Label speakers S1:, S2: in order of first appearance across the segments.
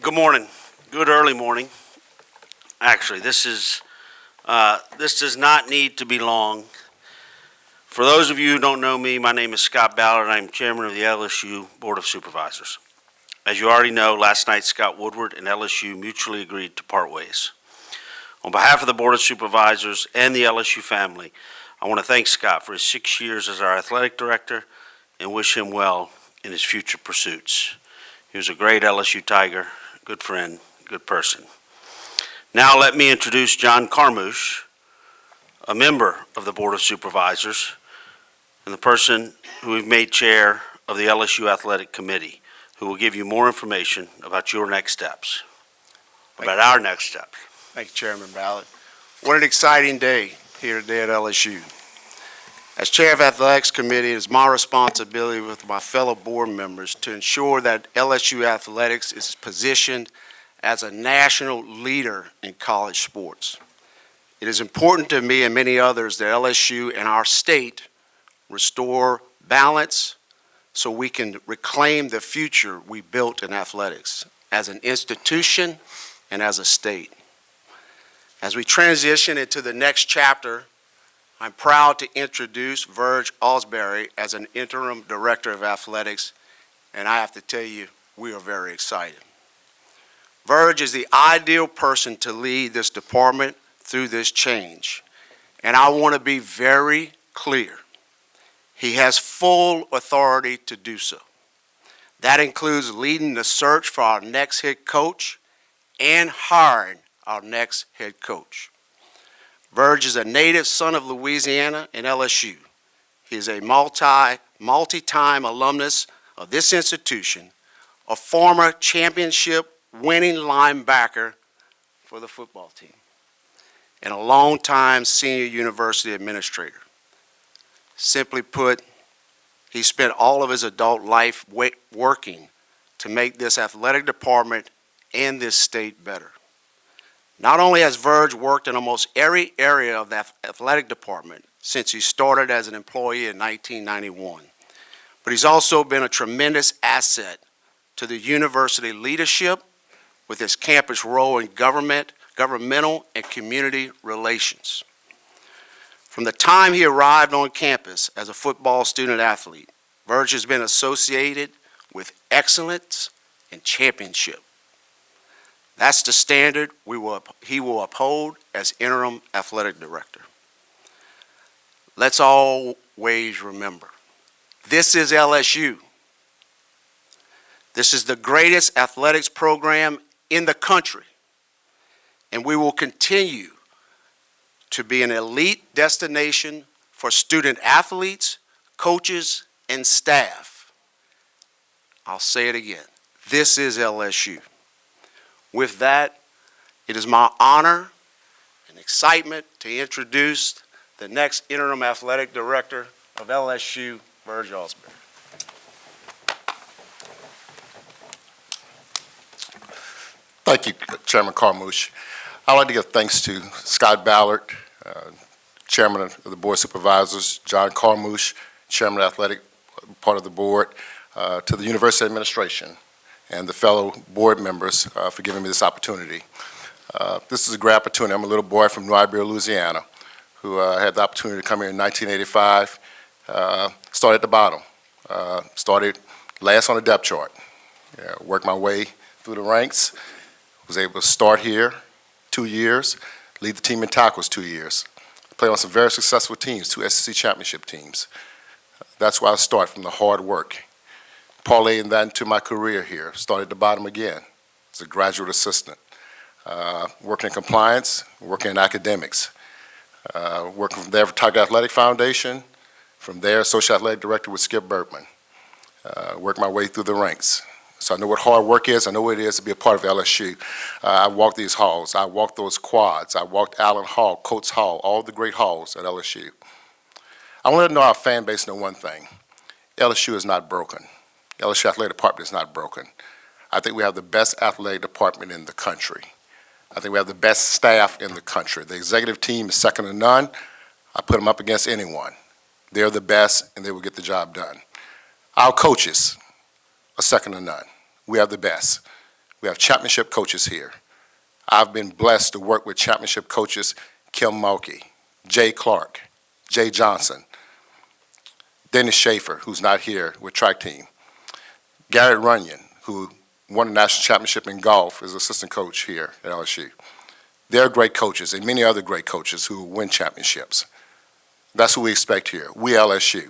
S1: Good morning. Good early morning. Actually, this does not need to be long. For those of you who don't know me, my name is Scott Ballard. I'm chairman of the LSU Board of Supervisors. As you already know, last night Scott Woodward and LSU mutually agreed to part ways. On behalf of the Board of Supervisors and the LSU family, I want to thank Scott for his 6 years as our athletic director and wish him well in his future pursuits. He was a great LSU Tiger, good friend, good person. Now let me introduce John Carmouche, a member of the Board of Supervisors and the person who we've made chair of the LSU Athletic Committee, who will give you more information about your next steps, our next steps.
S2: Thank you, Chairman Ballard. What an exciting day here today at LSU. As Chair of Athletics Committee, it is my responsibility with my fellow board members to ensure that LSU Athletics is positioned as a national leader in college sports. It is important to me and many others that LSU and our state restore balance so we can reclaim the future we built in athletics as an institution and as a state. As we transition into the next chapter, I'm proud to introduce Verge Ausberry as an interim director of athletics, and I have to tell you, we are very excited. Verge is the ideal person to lead this department through this change, and I want to be very clear. He has full authority to do so. That includes leading the search for our next head coach and hiring our next head coach. Verge is a native son of Louisiana and LSU. He is a multi-time alumnus of this institution, a former championship-winning linebacker for the football team, and a long-time senior university administrator. Simply put, he spent all of his adult life working to make this athletic department and this state better. Not only has Verge worked in almost every area of the athletic department since he started as an employee in 1991, but he's also been a tremendous asset to the university leadership with his campus role in governmental and community relations. From the time he arrived on campus as a football student athlete, Verge has been associated with excellence and championship. That's the standard he will uphold as interim athletic director. Let's always remember, this is LSU. This is the greatest athletics program in the country, and we will continue to be an elite destination for student athletes, coaches, and staff. I'll say it again, this is LSU. With that, it is my honor and excitement to introduce the next interim athletic director of LSU, Verge Ausberry.
S3: Thank you, Chairman Carmouche. I'd like to give thanks to Scott Ballard, Chairman of the Board of Supervisors, John Carmouche, Chairman of the Athletic part of the board, to the University Administration, and the fellow board members for giving me this opportunity. This is a great opportunity. I'm a little boy from New Iberia, Louisiana, who had the opportunity to come here in 1985. Started at the bottom. Started last on the depth chart. Worked my way through the ranks. Was able to start here 2 years, lead the team in tackles 2 years. Played on some very successful teams, 2 SEC championship teams. That's where I start, from the hard work. Parlaying that into my career here. Started at the bottom again as a graduate assistant. Working in compliance, working in academics. Working from there for Tiger Athletic Foundation. From there, Associate Athletic Director with Skip Bergman. Worked my way through the ranks. So I know what hard work is. I know what it is to be a part of LSU. I walked these halls. I walked those quads. I walked Allen Hall, Coates Hall, all the great halls at LSU. I want to know our fan base know one thing. LSU is not broken. LSU Athletic Department is not broken. I think we have the best athletic department in the country. I think we have the best staff in the country. The executive team is second to none. I put them up against anyone. They're the best, and they will get the job done. Our coaches are second to none. we have the best. We have championship coaches here. I've been blessed to work with championship coaches Kim Mulkey, Jay Clark, Jay Johnson, Dennis Schaefer, who's not here with track team, Garrett Runyon, who won the national championship in golf as assistant coach here at LSU. They're great coaches, and many other great coaches who win championships. That's what we expect here. We LSU.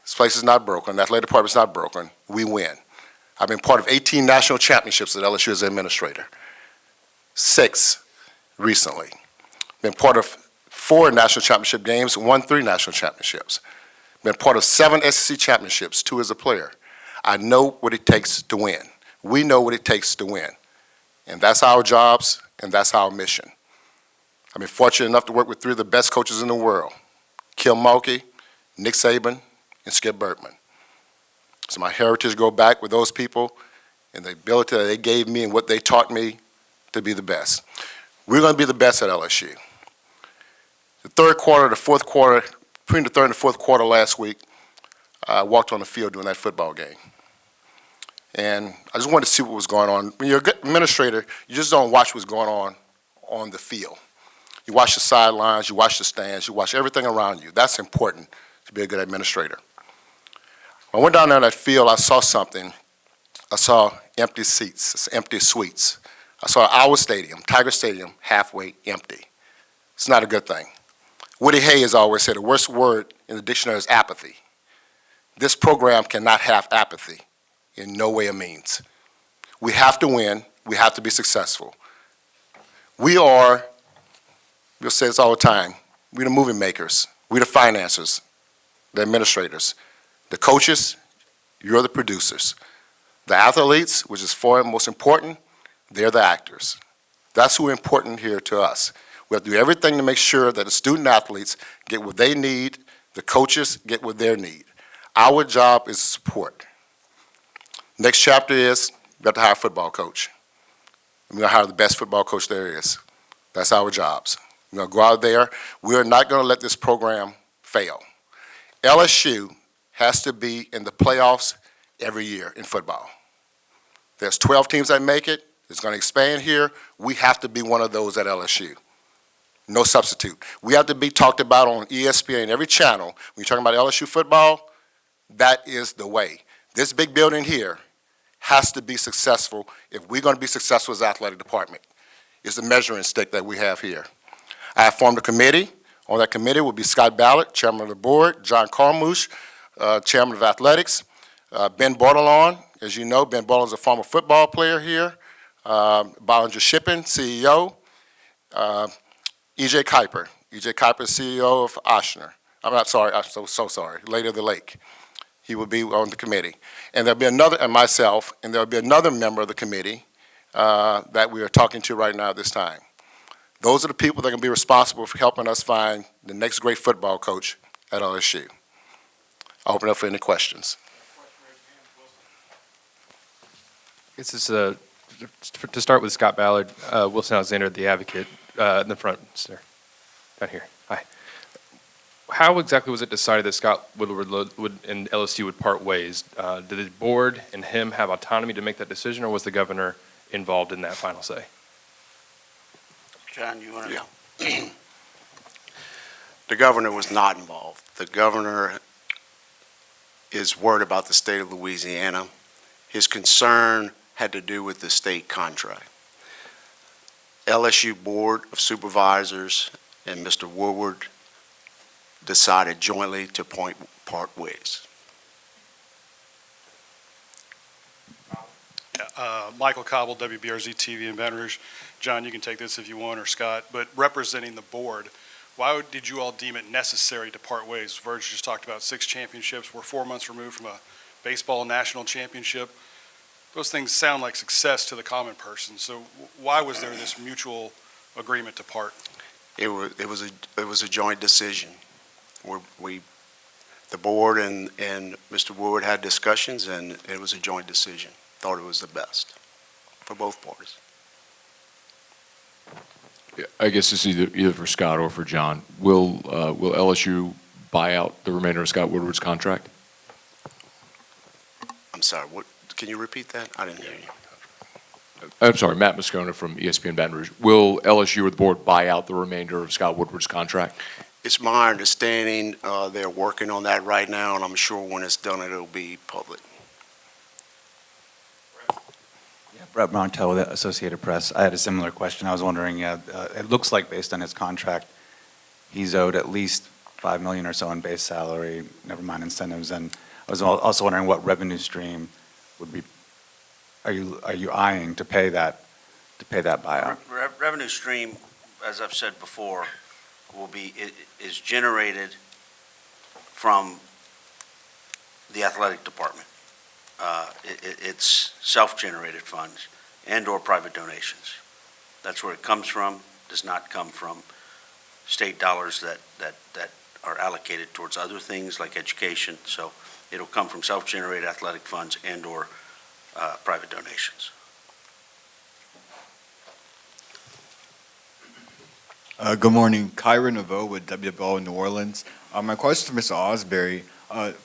S3: This place is not broken. The athletic department is not broken. We win. I've been part of 18 national championships at LSU as an administrator. 6 recently. Been part of 4 national championship games, won 3 national championships. Been part of 7 SEC championships, 2 as a player. I know what it takes to win. We know what it takes to win. And that's our jobs, and that's our mission. I've been fortunate enough to work with 3 of the best coaches in the world, Kim Mulkey, Nick Saban, and Skip Bertman. So my heritage go back with those people and the ability that they gave me and what they taught me to be the best. We're going to be the best at LSU. The third quarter, the fourth quarter, between the third and the fourth quarter last week, I walked on the field during that football game. And I just wanted to see what was going on. When you're an administrator, you just don't watch what's going on the field. You watch the sidelines, you watch the stands, you watch everything around you. That's important to be a good administrator. When I went down there in that field, I saw something. I saw empty seats, empty suites. I saw our stadium, Tiger Stadium, halfway empty. It's not a good thing. Woody Hayes always said the worst word in the dictionary is apathy. This program cannot have apathy in no way or means. We have to win. We have to be successful. We are, we'll say this all the time, we're the movie makers. We're the financiers, the administrators. The coaches, you're the producers. The athletes, which is far and most important, they're the actors. That's who important here to us. We have to do everything to make sure that the student athletes get what they need, the coaches get what they need. Our job is to support. Next chapter is we have to hire a football coach. We're going to hire the best football coach there is. That's our jobs. We're going to go out there. We're not going to let this program fail. LSU has to be in the playoffs every year in football. There's 12 teams that make it. It's going to expand here. We have to be one of those at LSU. No substitute. We have to be talked about on ESPN, every channel. When you're talking about LSU football, that is the way. This big building here has to be successful if we're going to be successful as an athletic department. It's the measuring stick that we have here. I have formed a committee. On that committee will be Scott Ballard, chairman of the board, John Carmouche, chairman of athletics, Ben Bordelon. As you know, Ben Bordelon is a former football player here, Ballard Shipping, CEO, E.J. Kuiper. E.J. Kuiper is CEO of Oshner. I'm not sorry, I'm so sorry, Lady of the Lake. He will be on the committee. And there'll be another, and myself, and there'll be another member of the committee that we are talking to right now at this time. Those are the people that are going to be responsible for helping us find the next great football coach at LSU. I'll open it up for any questions.
S4: This is to start with Scott Ballard, Wilson Alexander, the advocate, in the front, sir, down here. Hi. How exactly was it decided that Scott Woodward and LSU would part ways? Did the board and him have autonomy to make that decision, or was the governor involved in that final say?
S1: John, you want to?
S2: Yeah. The governor was not involved. The governor is worried about the state of Louisiana. His concern had to do with the state contract. LSU Board of Supervisors and Mr. Woodward decided jointly to part ways.
S5: Michael Cobble, WBRZ TV in Baton Rouge. John, you can take this if you want, or Scott, but representing the board, why did you all deem it necessary to part ways? Verge just talked about 6 championships. We're 4 months removed from a baseball national championship. Those things sound like success to the common person. So why was there this mutual agreement to part?
S2: It was a joint decision. The board and Mr. Woodward had discussions, and it was a joint decision. Thought it was the best for both parties.
S6: Yeah, I guess this is either for Scott or for John. Will LSU buy out the remainder of Scott Woodward's contract?
S2: I'm sorry, what? Can you repeat that? I didn't hear you.
S6: I'm sorry, Matt Moscona from ESPN Baton Rouge. Will LSU or the board buy out the remainder of Scott Woodward's contract?
S2: It's my understanding they're working on that right now, and I'm sure when it's done, it'll be public.
S7: Yeah, Brett Montel with the Associated Press. I had a similar question. I was wondering, it looks like based on his contract, he's owed at least $5 million or so in base salary, never mind incentives. And I was also wondering what revenue stream would be, are you eyeing to pay that buyout?
S1: Revenue stream, as I've said before, is generated from the athletic department. It's self-generated funds and/or private donations. That's where it comes from. Does not come from state dollars that are allocated towards other things like education. So it'll come from self-generated athletic funds and/or private donations.
S8: Good morning, Kyra Naveau with WBL in New Orleans. My question for Mr. Ausberry.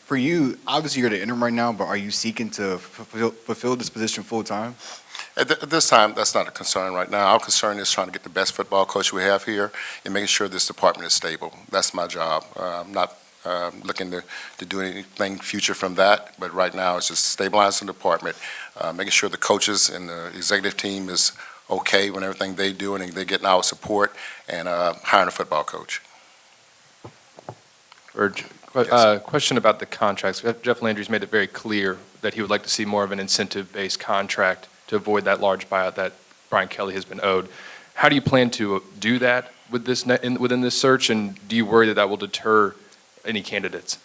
S8: For you, obviously you're the interim right now, but are you seeking to fulfill this position full time?
S3: At this time, that's not a concern right now. Our concern is trying to get the best football coach we have here and making sure this department is stable. That's my job. I'm not looking to do anything future from that, but right now it's just stabilizing the department, making sure the coaches and the executive team is okay with everything they do and they're getting our support, and hiring a football coach.
S4: Verge,
S3: Yes.
S4: question about the contracts. Jeff Landry's made it very clear that he would like to see more of an incentive-based contract to avoid that large buyout that Brian Kelly has been owed. How do you plan to do that with this within this search, and do you worry that that will deter any candidates?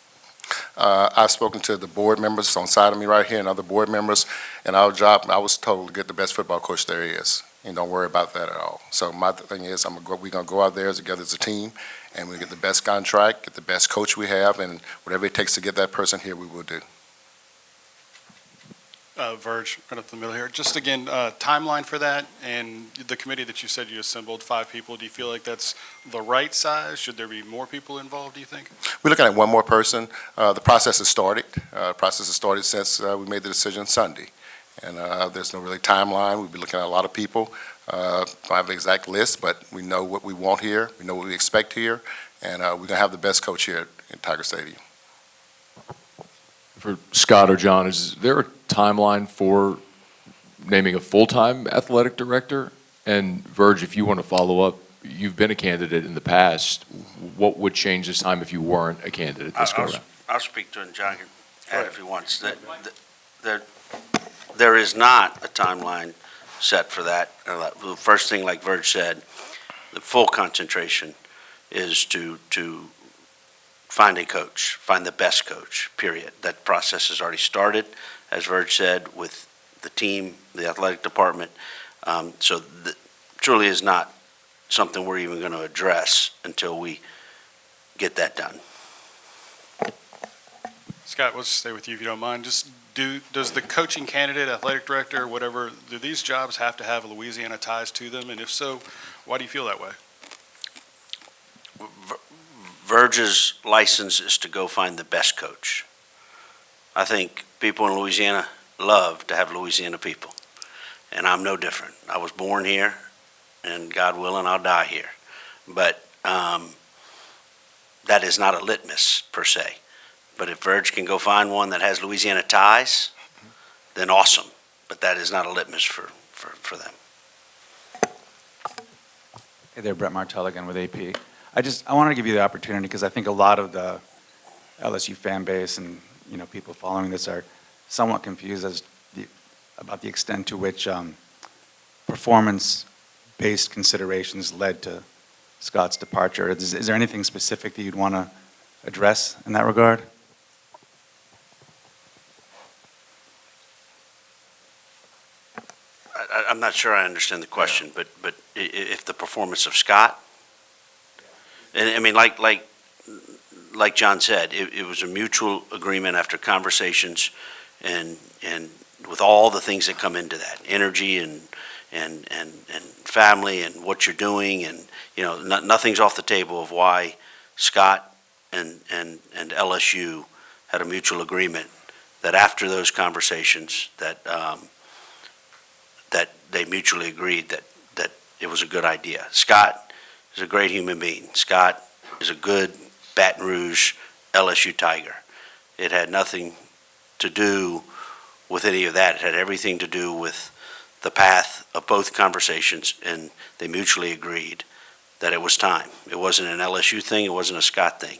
S3: I've spoken to the board members on side of me right here and other board members, and our job, I was told to get the best football coach there is, and don't worry about that at all. So my thing is, we're going to go out there together as a team, and we get the best contract, get the best coach we have, and whatever it takes to get that person here, we will do.
S5: Verge, right up the middle here. Just again, timeline for that, and the committee that you said you assembled, 5 people, do you feel like that's the right size? Should there be more people involved, do you think?
S3: We're looking at one more person. The process has started. Since we made the decision Sunday. And there's no really timeline. We'll be looking at a lot of people. Don't have the exact list, but we know what we want here. We know what we expect here. And we're going to have the best coach here at Tiger Stadium.
S6: For Scott or John, is there a timeline for naming a full-time athletic director? And Verge, if you want to follow up, you've been a candidate in the past. What would change this time if you weren't a candidate this go around?
S1: I'll speak to it, and John can add if he wants. There is not a timeline set for that. The first thing, like Verge said, the full concentration is to find a coach, find the best coach, period. That process has already started, as Verge said, with the team, the athletic department. So truly is not something we're even going to address until we get that done.
S5: Scott, let's stay with you if you don't mind. Just does the coaching candidate, athletic director, whatever, do these jobs have to have Louisiana ties to them? And if so, why do you feel that way?
S1: Verge's license is to go find the best coach. I think people in Louisiana love to have Louisiana people, and I'm no different. I was born here, and God willing, I'll die here. But that is not a litmus, per se. But if Verge can go find one that has Louisiana ties, then awesome. But that is not a litmus for them.
S7: Hey there, Brett Martell again with AP. I wanted to give you the opportunity because I think a lot of the LSU fan base and people following this are somewhat confused about the extent to which performance-based considerations led to Scott's departure. Is there anything specific that you'd want to address in that regard?
S1: I'm not sure I understand the question, but if the performance of Scott, and I mean, like John said, it was a mutual agreement after conversations, and with all the things that come into that, energy and family and what you're doing, and nothing's off the table of why Scott and LSU had a mutual agreement that after those conversations, that they mutually agreed that it was a good idea. Scott is a great human being. Scott is a good Baton Rouge LSU Tiger. It had nothing to do with any of that. It had everything to do with the path of both conversations, and they mutually agreed that it was time. It wasn't an LSU thing. It wasn't a Scott thing.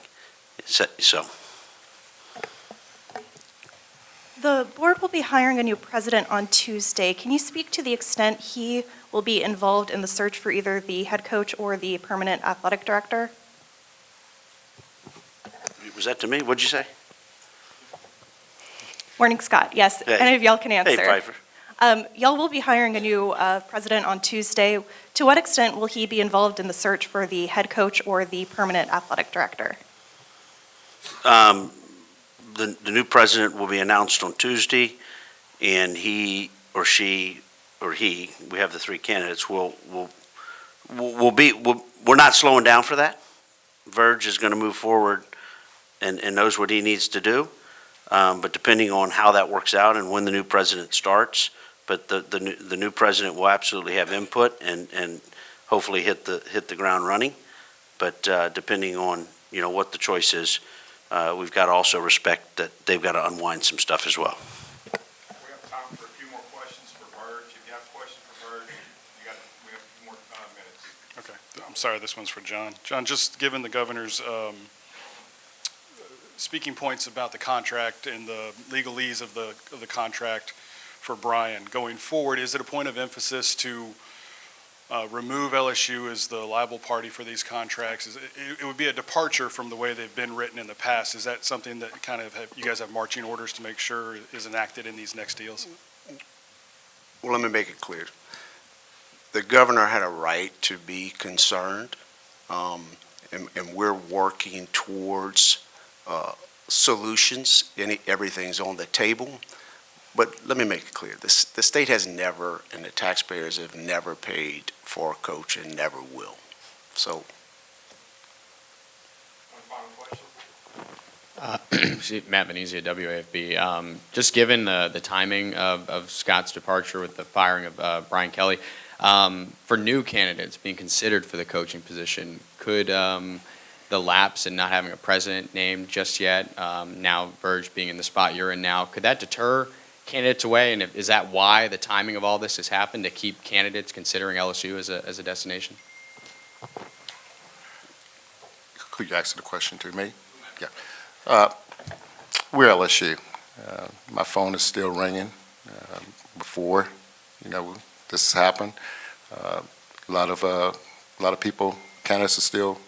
S1: So.
S9: The board will be hiring a new president on Tuesday. Can you speak to the extent he will be involved in the search for either the head coach or the permanent athletic director?
S1: Was that to me? What'd you say?
S9: Morning, Scott. Yes,
S1: Hey.
S9: any of y'all can answer.
S1: Hey, Pfeiffer.
S9: Y'all will be hiring a new president on Tuesday. To what extent will he be involved in the search for the head coach or the permanent athletic director?
S1: The new president will be announced on Tuesday, and he or she or he, we have the three candidates, we're not slowing down for that. Verge is going to move forward and knows what he needs to do. But depending on how that works out and when the new president starts, but the new president will absolutely have input and hopefully hit the ground running. But depending on what the choice is, we've got to also respect that they've got to unwind some stuff as well.
S3: We have time for a few more questions for Verge. If you have questions for Verge, we have a few more minutes.
S5: Okay, I'm sorry, this one's for John. John, just given the governor's speaking points about the contract and the legalese of the contract for Brian, going forward, is it a point of emphasis to remove LSU as the liable party for these contracts? It would be a departure from the way they've been written in the past. Is that something that kind of you guys have marching orders to make sure is enacted in these next deals?
S2: Well, let me make it clear. The governor had a right to be concerned, and we're working towards solutions. Everything's on the table. But let me make it clear. The state has never, and the taxpayers have never paid for a coach and never will. So.
S3: One final question?
S10: Matt Venezia, WAFB. Just given the timing of Scott's departure with the firing of Brian Kelly, for new candidates being considered for the coaching position, could the lapse in not having a president named just yet, now Verge being in the spot you're in now, could that deter candidates away? And is that why the timing of all this has happened, to keep candidates considering LSU as a destination?
S3: Could you answer the question to me? Yeah. We're LSU. My phone is still ringing before, this happened. A lot of people, candidates, are still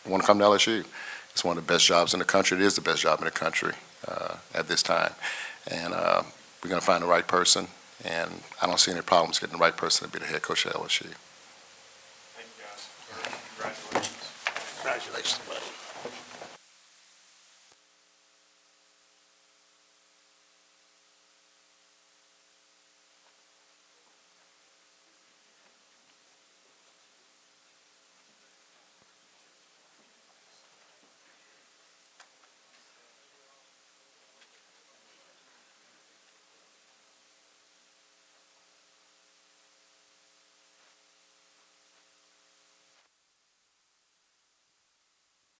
S3: want to come to LSU. It's one of the best jobs in the country. It is the best job in the country at this time. And we're going to find the right person, and I don't see any problems getting the right person to be the head coach at LSU.
S5: Thank you, guys. Congratulations.
S2: Congratulations, buddy.